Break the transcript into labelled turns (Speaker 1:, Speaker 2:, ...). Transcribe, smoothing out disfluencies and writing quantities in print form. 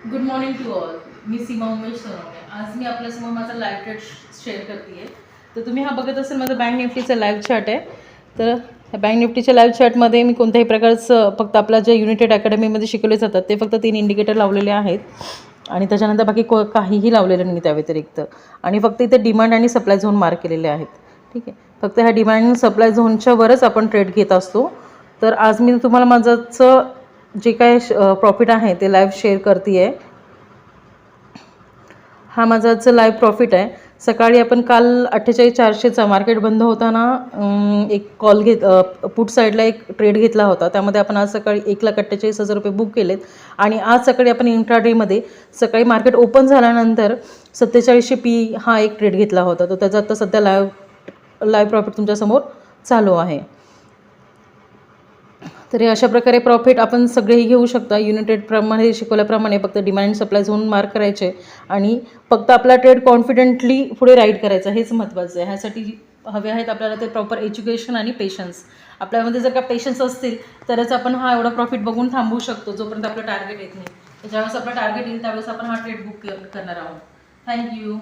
Speaker 1: Good morning to all. मी सीमा उमेश सोनवणे. आज मी आपल्यासमोर माझा लाईव्ह चार्ट शेअर करते आहे. तर तुम्ही हा बघत असेल माझा बँक निफ्टीचा लाईव्ह चार्ट आहे. तर ह्या बँक निफ्टीच्या लाईव्ह चार्टमध्ये मी कोणत्याही प्रकारचं फक्त आपल्या जे युनायटेड अकॅडमीमध्ये शिकवले जातात ते फक्त 3 इंडिकेटर लावलेले आहेत आणि त्याच्यानंतर बाकी काहीही लावलेलं नाही त्या व्यतिरिक्त. आणि फक्त इथे डिमांड आणि सप्लाय झोन मार्क केलेले आहेत. ठीक आहे, फक्त ह्या डिमांड आणि सप्लाय झोनच्या वरच आपण ट्रेड घेत असतो. तर आज मी तुम्हाला माझं जे काय प्रॉफिट आहे ते लाईव्ह शेअर करते आहे. हा माझाचं लाईव्ह प्रॉफिट आहे. सकाळी आपण काल 48,400चा मार्केट बंद होताना एक कॉल पुट साईडला एक ट्रेड घेतला होता. त्यामध्ये आपण आज सकाळी 1,48,000 रुपये बुक केलेत. आणि आज सकाळी आपण इंट्राडेमध्ये सकाळी मार्केट ओपन झाल्यानंतर 4700 पी हा एक ट्रेड घेतला होता. तो त्याचा आता सध्या लाईव्ह प्रॉफिट तुमच्यासमोर चालू आहे. तर हे अशा प्रकारे प्रॉफिट आपण सगळेही घेऊ शकता. युनायटेडप्रमाणे शिकवल्याप्रमाणे फक्त डिमांड सप्लाय झोन मार्क करायचे आणि फक्त आपला ट्रेड कॉन्फिडेंटली पुढे राईड करायचा, हेच महत्त्वाचं आहे. ह्यासाठी हवे आहेत आपल्याला ते प्रॉपर एज्युकेशन आणि पेशन्स. आपल्यामध्ये जर का पेशन्स असतील तरच आपण हा एवढा प्रॉफिट बघून थांबवू शकतो जोपर्यंत आपलं टार्गेट येत नाही. ज्यावेळेस आपलं टार्गेट येईल त्यावेळेस आपण हा ट्रेड बुक करणार आहोत. थँक्यू.